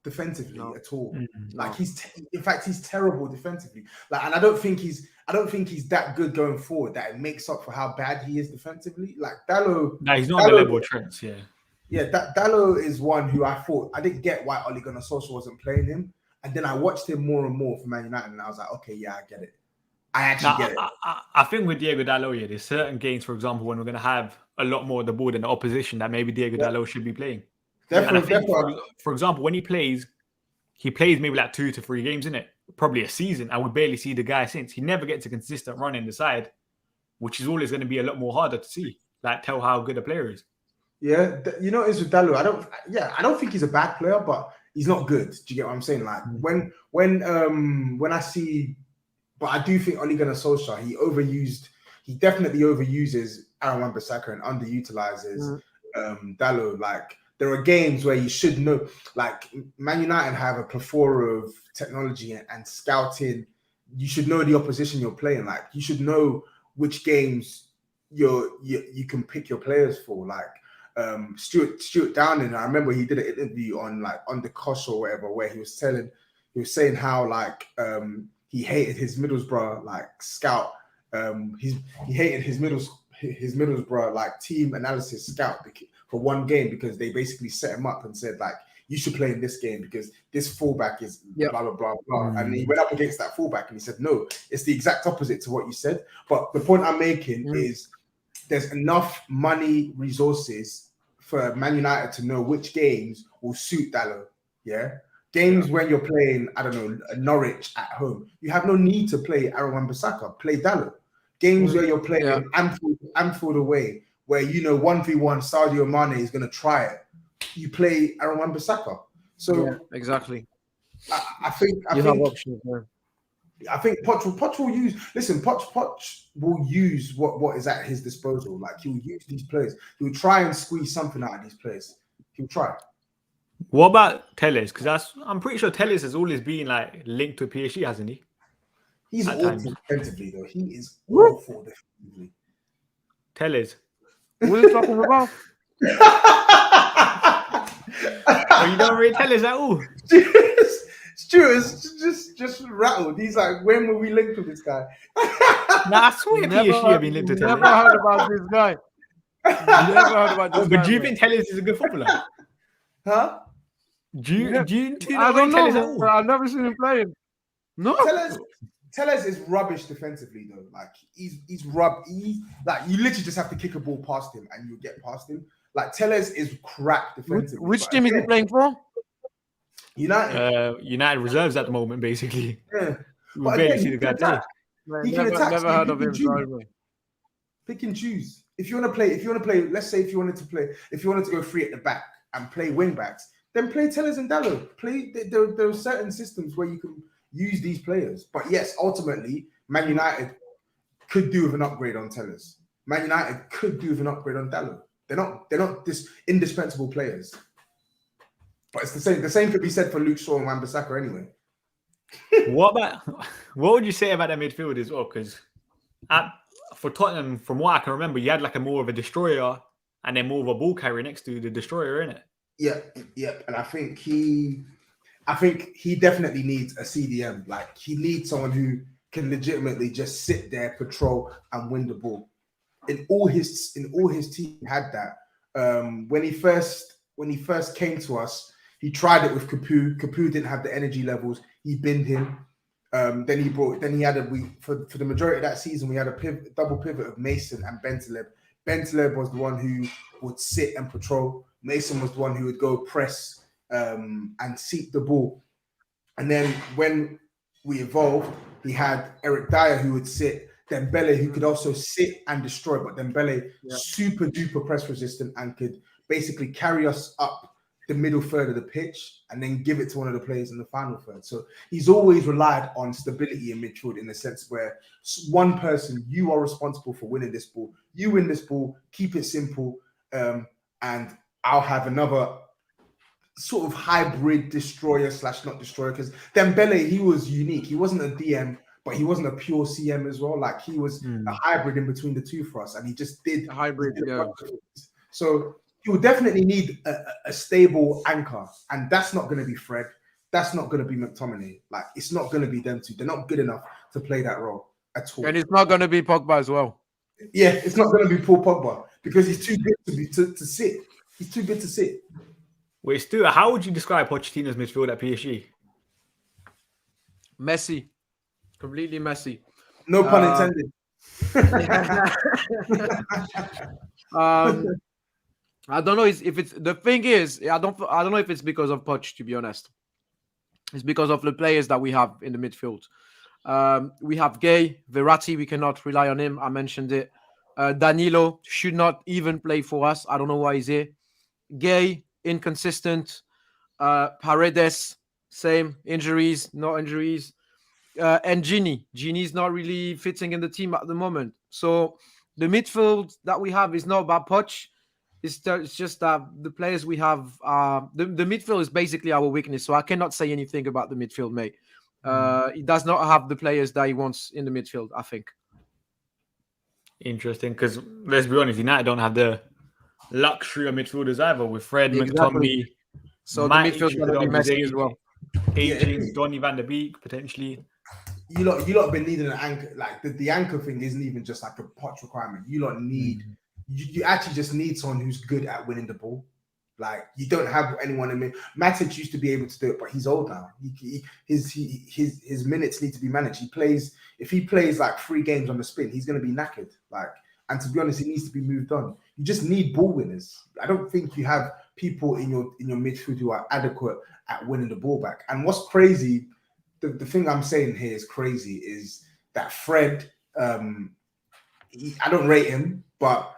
defensively at all. Like in fact, he's terrible defensively. Like, and I don't think he's that good going forward that it makes up for how bad he is defensively. Like Dalot, No, he's not on the level of Trent. Yeah. Yeah, Dalot is one who I didn't get why Ole Gunnar Solskjaer wasn't playing him, and then I watched him more and more for Man United, and I was like, okay, yeah, I get it. I actually get it. I think with Diego Dalot, yeah, there's certain games, for example, when we're going to have a lot more of the ball than the opposition, that maybe Diego Dalot should be playing. Definitely. For example, when he plays maybe like 2 to 3 games in it, probably a season, and we barely see the guy since. He never gets a consistent run in the side, which is always going to be a lot more harder to see. Like, tell how good a player is. Yeah, you know, it's with Dalot. I don't think he's a bad player, but he's not good. Do you get what I'm saying? Like when I see, but I do think Ole Gunnar Solskjaer, he definitely overuses Aaron Wan-Bissaka and underutilizes Dalot. Like there are games where you should know, like Man United have a plethora of technology and scouting. You should know the opposition you're playing. Like you should know which games you can pick your players for. Like Stuart Downing, I remember he did an interview on the Kosh or whatever, where he was saying how like he hated his Middlesbrough like scout. He hated his Middlesbrough like team analysis scout for one game because they basically set him up and said like you should play in this game because this fullback is blah blah blah blah. And he went up against that fullback and he said no, it's the exact opposite to what you said. But the point I'm making is there's enough money resources for Man United to know which games will suit Dalot. Yeah. Games when you're playing, I don't know, Norwich at home, you have no need to play Aaron Wan-Bissaka. Play Dalot. Games where you're playing Anfield away, where you know 1v1 Sadio Mane is going to try it, you play Aaron Wan-Bissaka. So exactly. I think have options there. I think Poch will use. Listen, Poch will use what is at his disposal. Like he'll use these players. He'll try and squeeze something out of these players. He'll try. What about Telles? Because I'm pretty sure Telles has always been like linked to PSG, hasn't he? He's awful defensively, though. He is awful defensively. Telles. What are you talking about? Oh, you don't really Telles at all. Stuart's just rattled. He's like, when were we linked to this guy? Nah, I swear PSG have been linked to Telles. Never heard about this guy. Never heard about this guy. But do you think Telles is a good footballer? Huh? Do you I don't know. I've never seen him playing. No. Telles is rubbish defensively though. Like he's like you literally just have to kick a ball past him and you'll get past him. Like Telles is crap defensively. Which team is he playing for? United. United reserves at the moment, basically. Yeah. We barely see the guy play. He can attack. Never heard of him. Pick and choose. If you want to play, let's say if you wanted to go free at the back and play wing backs, then play Telles and Dalot. There are certain systems where you can use these players. But yes, ultimately, Man United could do with an upgrade on Telles. Man United could do with an upgrade on Dalot. They're not this indispensable players. But it's the same. The same could be said for Luke Shaw and Wan-Bissaka anyway. What would you say about that midfield as well? Because for Tottenham, from what I can remember, you had like a more of a destroyer and then more of a ball carrier next to the destroyer, innit? Yeah. And I think he definitely needs a CDM. Like he needs someone who can legitimately just sit there, patrol, and win the ball. In all his team had that. When he first came to us, he tried it with Capu. Capu didn't have the energy levels. He binned him. For the majority of that season, we had a double pivot of Mason and Bentaleb. Bentaleb was the one who would sit and patrol. Mason was the one who would go press and seek the ball. And then when we evolved, we had Eric Dyer who would sit, Dembele who could also sit and destroy, but Dembele super duper press resistant and could basically carry us up the middle third of the pitch and then give it to one of the players in the final third. So he's always relied on stability in midfield in the sense where one person, you are responsible for winning this ball. You win this ball, keep it simple, and I'll have another sort of hybrid destroyer / not destroyer, because Dembele, he was unique. He wasn't a DM, but he wasn't a pure CM as well. Like he was a hybrid in between the two for us, and he just did a hybrid. Yeah. So he will definitely need a stable anchor, and that's not going to be Fred. That's not going to be McTominay. Like it's not going to be them two. They're not good enough to play that role at all. And it's not going to be Pogba as well. Yeah, it's not going to be Paul Pogba because he's too good to sit. He's too good to sit. Wait, Stu, how would you describe Pochettino's midfield at PSG? Messy. Completely messy. No pun intended. I don't know if it's the thing is I don't know if it's because of Poch, to be honest. It's because of the players that we have in the midfield. We have Gay, Verratti, we cannot rely on him. I mentioned it. Danilo should not even play for us. I don't know why he's here. Gay, inconsistent. Paredes, same. Injuries, no injuries. And Gini's not really fitting in the team at the moment. So the midfield that we have is not about Poch. It's just that the players we have, the midfield is basically our weakness. So I cannot say anything about the midfield, mate. He does not have the players that he wants in the midfield, I think. Interesting, because let's be honest, United don't have the luxury of midfielders either with Fred, McTominay. So the midfield's going to be messy as well. Donny van der Beek, potentially. You lot have been needing an anchor. Like the anchor thing isn't even just like a Poch requirement. You lot need, you actually just need someone who's good at winning the ball. Like you don't have anyone in mid. Matic used to be able to do it, but he's old now. His minutes need to be managed. If he plays like 3 games on the spin, he's going to be knackered. Like, and to be honest, he needs to be moved on. You just need ball winners. I don't think you have people in your midfield who are adequate at winning the ball back. And what's crazy, the thing I'm saying here is crazy, is that Fred. I don't rate him, but.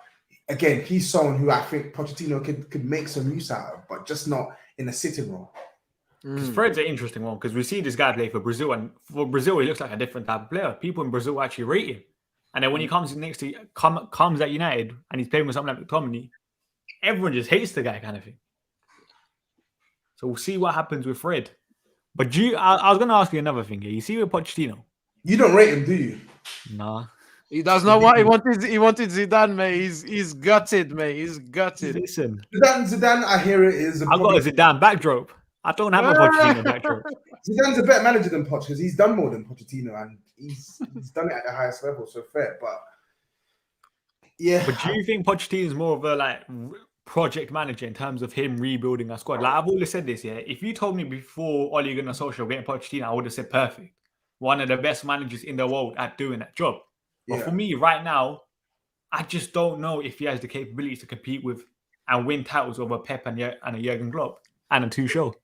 Again, he's someone who I think Pochettino could make some use out of, but just not in a sitting role. Because Fred's an interesting one, because we see this guy play for Brazil, and for Brazil, he looks like a different type of player. People in Brazil actually rate him. And then when he comes comes at United, and he's playing with something like McTominay, everyone just hates the guy kind of thing. So we'll see what happens with Fred. But I was going to ask you another thing here. You see with Pochettino? You don't rate him, do you? Nah. He does not want. He wanted Zidane, mate. He's gutted, mate. He's gutted. Listen, Zidane. I hear it is. I've got a Zidane backdrop. I don't have a Pochettino backdrop. Zidane's a better manager than Poch because he's done more than Pochettino, and he's done it at the highest level. So fair, but yeah. But do you think Pochettino's more of a project manager in terms of him rebuilding a squad? Like I've always said this, yeah. If you told me before Ole Gunnar Solskjaer getting Pochettino, I would have said perfect. One of the best managers in the world at doing that job. But for me, right now, I just don't know if he has the capabilities to compete with and win titles over Pep and a Jurgen Klopp and a Tuchel.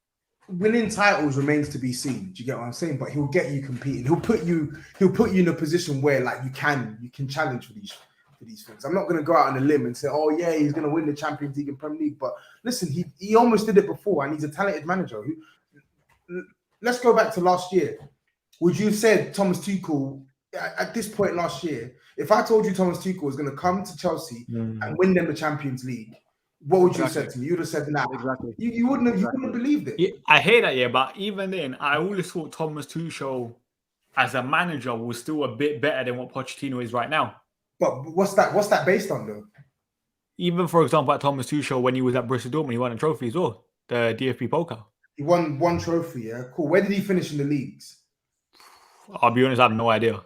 Winning titles remains to be seen. Do you get what I'm saying? But he'll get you competing. He'll put you in a position where like you can challenge for these things. I'm not going to go out on a limb and say, oh yeah, he's going to win the Champions League and Premier League. But listen, he almost did it before, and he's a talented manager. Let's go back to last year. Would you have said Thomas Tuchel? At this point last year, if I told you Thomas Tuchel was going to come to Chelsea and win them the Champions League, what would you have said to me? You would have said, nah. Exactly. You wouldn't have believed it. Yeah, I hear that, yeah, but even then, I always thought Thomas Tuchel as a manager was still a bit better than what Pochettino is right now. But what's that based on, though? Even, for example, at Thomas Tuchel, when he was at Borussia Dortmund, he won a trophy as well, the DFB Pokal. He won 1 trophy, yeah? Cool. Where did he finish in the leagues? I'll be honest, I have no idea.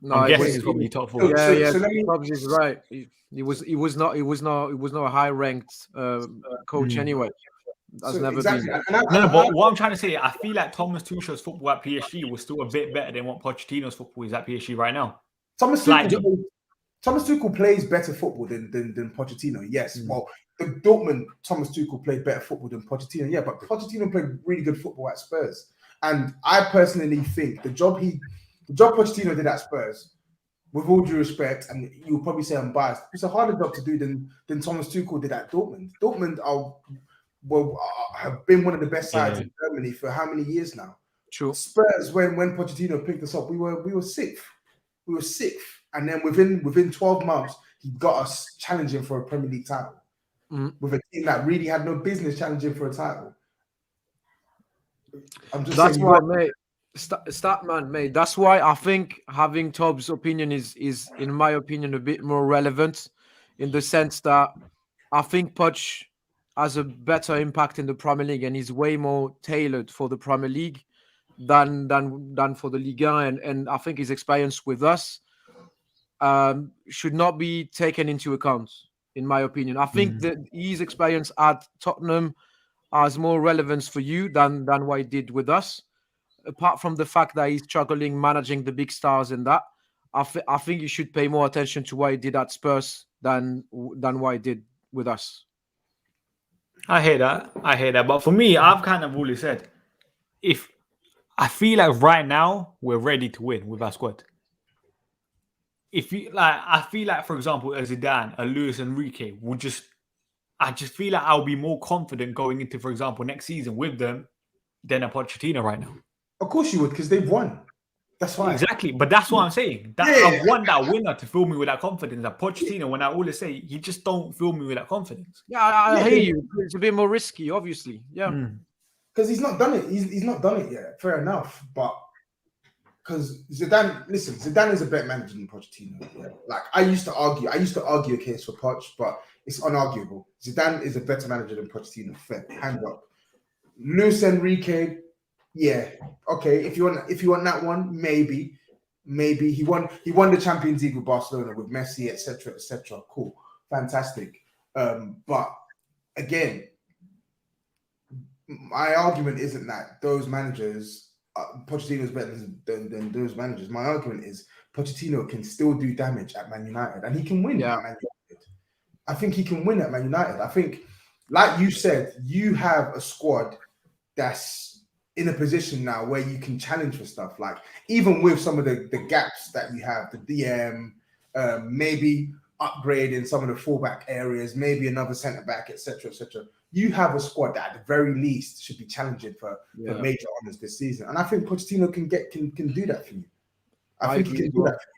No, I'm guessing he's probably top 4. Yeah. Probably is right. He was not a high ranked coach anyway. That's never been. No, but what I'm trying to say, I feel like Thomas Tuchel's football at PSG was still a bit better than what Pochettino's football is at PSG right now. Thomas Tuchel plays better football than Pochettino. Yes, well, the Dortmund Thomas Tuchel played better football than Pochettino. Yeah, but Pochettino played really good football at Spurs, and I personally think the job Pochettino did at Spurs, with all due respect, and you'll probably say I'm biased, it's a harder job to do than Thomas Tuchel did at Dortmund. Dortmund are have been one of the best sides Yeah. in Germany for how many years now? True. Spurs, when Pochettino picked us up, we were sixth. We were sixth, and then within 12 months, he got us challenging for a Premier League title with a team that really had no business challenging for a title. I'm just That's saying, why, mate. Statman, mate. That's why I think having Tob's opinion is, in my opinion, a bit more relevant, in the sense that I think Poch has a better impact in the Premier League and is way more tailored for the Premier League than for the Liga, and I think his experience with us should not be taken into account, in my opinion. I think that his experience at Tottenham has more relevance for you than what he did with us. Apart from the fact that he's struggling managing the big stars and that, I think you should pay more attention to what he did at Spurs than what he did with us. I hear that. But for me, I've kind of always said, if I feel like right now we're ready to win with our squad. If you like, I feel like, for example, a Zidane, a Luis Enrique I just feel like I'll be more confident going into, for example, next season with them than a Pochettino right now. of course you would, because they've won. That's why. Exactly, but that's what I'm saying. I want that winner to fill me with that confidence. That Pochettino, when I always say, he just don't fill me with that confidence. Yeah, I hear you. It's a bit more risky, obviously. Yeah. Because he's not done it. He's not done it yet. Fair enough. But because Zidane is a better manager than Pochettino. Yeah? Like I used to argue a case for Poch, but it's unarguable. Zidane is a better manager than Pochettino. Fair, hand up. Luis Enrique, yeah, okay. If you want that one, maybe he won the Champions League with Barcelona with Messi, etc. Cool, fantastic. But again, my argument isn't that those managers, Pochettino is better than those managers. My argument is Pochettino can still do damage at Man United, and he can win at Man United. I think he can win at Man United. I think, like you said, you have a squad that's in a position now where you can challenge for stuff. Like even with some of the gaps that you have, the DM, maybe upgrade in some of the fullback areas, maybe another centre back, etc. You have a squad that at the very least should be challenging for major honours this season. And I think Pochettino can do that for you. I think he can do that for you.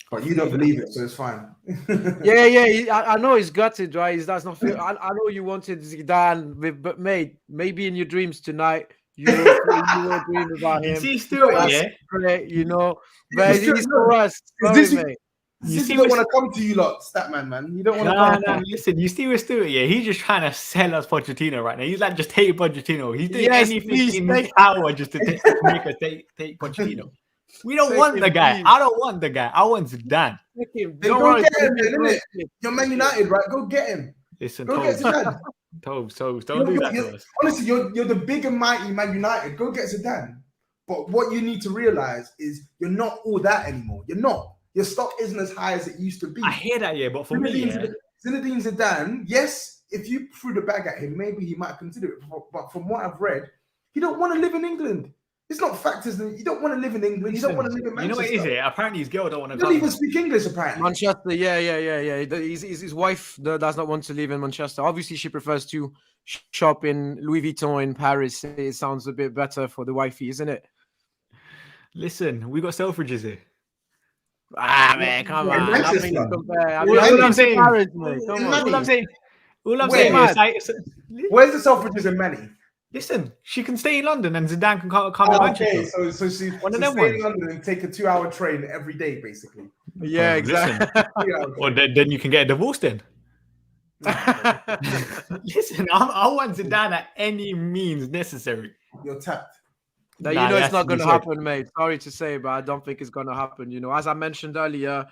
But you don't believe it, so it's fine. I know he's gutted, right? That's not fair. I know you wanted Zidane, but mate, maybe in your dreams tonight you will dream about him. See, still, great, you know. But he's for us. Sorry, mate. You still don't want to come to you lot, Statman, man. You don't want to come. No, listen, you see with Stuart, he's just trying to sell us Pochettino right now. He's like, just take Pochettino. He's doing anything in his power just to make us take Pochettino. We don't want the guy. I don't want the guy. I want Zidane. Go get him, innit? You're Man United, right? Go get him. Listen, go get Zidane. Don't do that to us. Honestly, you're the big and mighty Man United. Go get Zidane. But what you need to realize is you're not all that anymore. You're not. Your stock isn't as high as it used to be. I hear that, but for me, Zinedine Zidane, yes, if you threw the bag at him, maybe he might consider it. But from what I've read, he don't want to live in England. It's not factors. You don't want to live in England. You don't want to live in Manchester. You know what it is? Apparently, his girl don't want to. He don't even speak English. Apparently, Manchester. Yeah. His wife does not want to live in Manchester. Obviously, she prefers to shop in Louis Vuitton in Paris. It sounds a bit better for the wifey, isn't it? Listen, we got Selfridges here. Man, come on. All I'm saying, is, where's the Selfridges in Manny? Listen, she can stay in London and Zidane can come to Manchester. Okay, so she stay in London and take a 2-hour train every day, basically. Yeah, exactly. Or then you can get a divorce then. Listen, I want Zidane at any means necessary. You're tapped. Now, you know it's not going to happen, mate. Sorry to say, but I don't think it's going to happen. You know, as I mentioned earlier,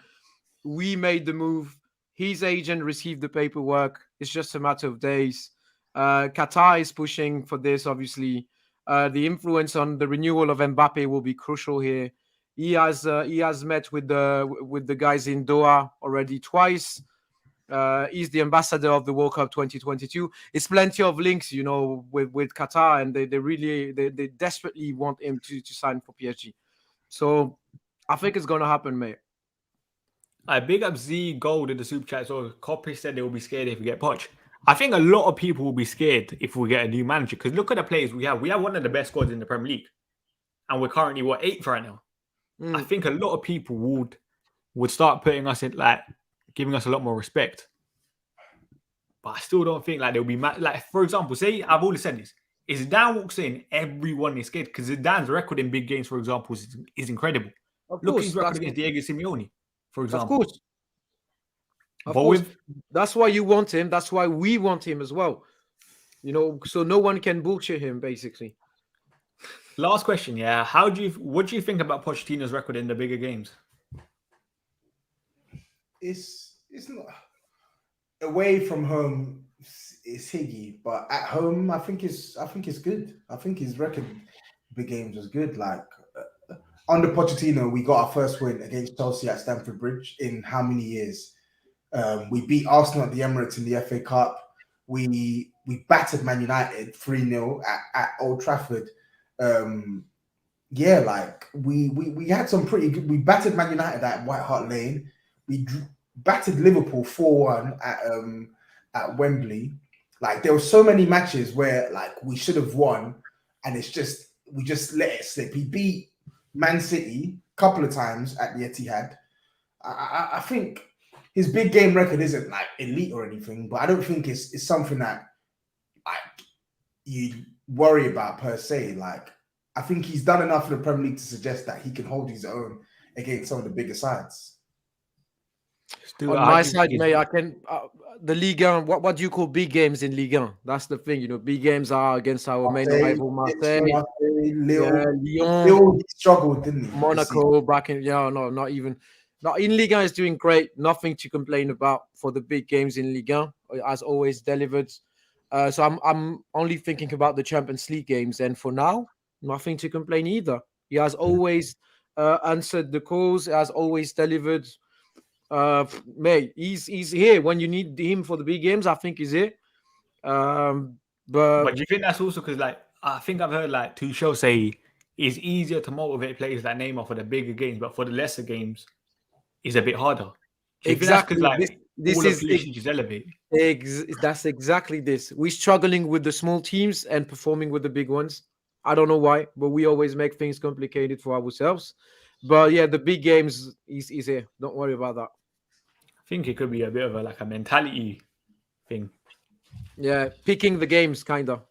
we made the move. His agent received the paperwork. It's just a matter of days. Qatar is pushing for this, obviously. The influence on the renewal of Mbappe will be crucial here. He has met with the guys in Doha already twice. He's the ambassador of the World Cup 2022. It's plenty of links, you know, with Qatar, and they desperately want him to sign for PSG. So I think it's gonna happen, mate. I big up Z Gold in the super chat. So Copy said they will be scared if we get Poch. I think a lot of people will be scared if we get a new manager because look at the players we have. We have one of the best squads in the Premier League, and we're currently 8th right now. I think a lot of people would start putting us in like giving us a lot more respect. But I still don't think like they'll be mad. Like for example, say I've always said this: if Zidane walks in, everyone is scared because Zidane's record in big games, for example, is incredible. Look at his record against Diego Simeone, for example. Of course. That's why you want him. That's why we want him as well. You know, so no one can bullshit him, basically. Last question, yeah. What do you think about Pochettino's record in the bigger games? It's not away from home. It's higgy, but at home, I think it's good. I think his record big games was good. Like under Pochettino, we got our first win against Chelsea at Stamford Bridge in how many years? We beat Arsenal at the Emirates in the FA Cup. We battered Man United 3-0 at Old Trafford. Yeah, like we had some pretty good. We battered Man United at White Hart Lane. We battered Liverpool 4-1 at Wembley. Like there were so many matches where like we should have won, and it's just we just let it slip. He beat Man City a couple of times at the Etihad. I think his big game record isn't like elite or anything, but I don't think it's something that like you worry about per se. Like I think he's done enough in the Premier League to suggest that he can hold his own against some of the bigger sides. On my side, mate, I can the Ligue 1. What do you call big games in Ligue 1? That's the thing, you know. Big games are against our main rival, Marseille, Lyon. Lyon struggled, didn't he? Monaco back in not even. Now in Ligue 1 is doing great. Nothing to complain about for the big games in Ligue 1. As always, delivered. So I'm only thinking about the Champions League games, and for now, nothing to complain either. He has always answered the calls. He has always delivered. Mate, he's here when you need him for the big games. I think he's here. But do you think that's also because, like, I think I've heard like Tuchel say it's easier to motivate players like Neymar for the bigger games, but for the lesser games, it's a bit harder. Exactly. This is elevated. That's exactly this. We're struggling with the small teams and performing with the big ones. I don't know why, but we always make things complicated for ourselves. But yeah, the big games is here. Don't worry about that. I think it could be a bit of a mentality thing. Yeah, picking the games, kind of.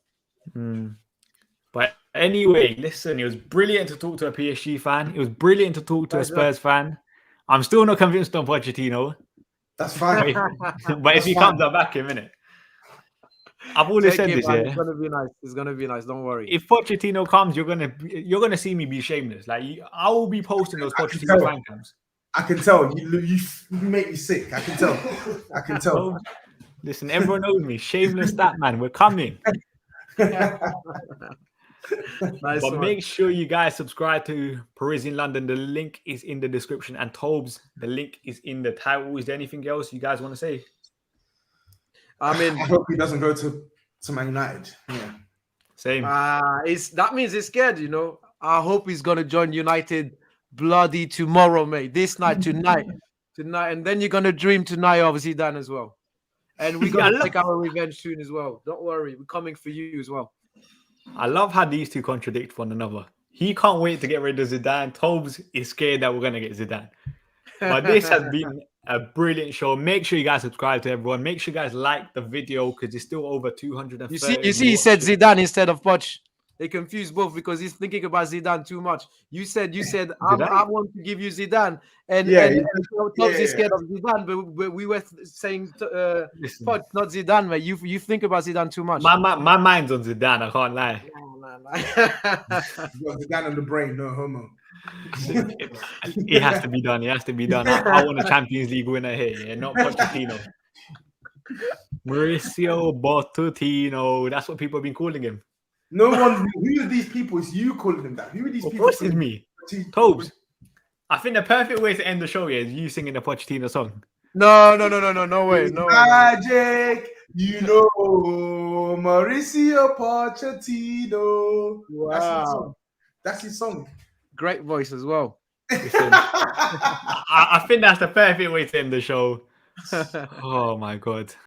But anyway, listen, it was brilliant to talk to a PSG fan. It was brilliant to talk to a Spurs fan. I'm still not convinced on Pochettino. That's fine. But if he comes, I'll back him, innit? I've always said this, yeah. It's gonna be nice. It's gonna be nice. Don't worry. If Pochettino comes, you're gonna see me be shameless. Like I will be posting those Pochettino fan cams. I can tell you make me sick. I can tell. I can tell. Listen, everyone knows me. Shameless that man. We're coming. But make sure you guys subscribe to Parisian London. The link is in the description, and Tobes, the link is in the title. Is there anything else you guys want to say? I mean, I hope he doesn't go to Man United. Yeah, same. That means he's scared, you know. I hope he's gonna join United bloody tomorrow, mate. This night, tonight, and then you're gonna dream tonight of Zidane as well. And we're gonna take our revenge soon as well. Don't worry, we're coming for you as well. I love how these two contradict one another. He can't wait to get rid of Zidane. Tobes is scared that we're gonna get Zidane. But this has been a brilliant show. Make sure you guys subscribe to everyone. Make sure you guys like the video because it's still over 230. You see, he said Zidane instead of Poch. They confuse both because he's thinking about Zidane too much. You said I want to give you Zidane, and Tobes is scared of Zidane, but we were saying Poch, not Zidane, mate. You think about Zidane too much. My mind's on Zidane. I can't lie. You got Zidane on the brain, no homo. It has to be done. It has to be done. I want a Champions League winner here, yeah, not Pochettino. Mauricio Pochettino. That's what people have been calling him. No one. Who are these people? It's you calling them that. Who are these people? Of course, it's me. Tobes. I think the perfect way to end the show is you singing the Pochettino song. No way. No magic. You know, Mauricio Pochettino. Wow. That's his song. Great voice as well. Listen, I think that's the perfect way to end the show. Oh my God.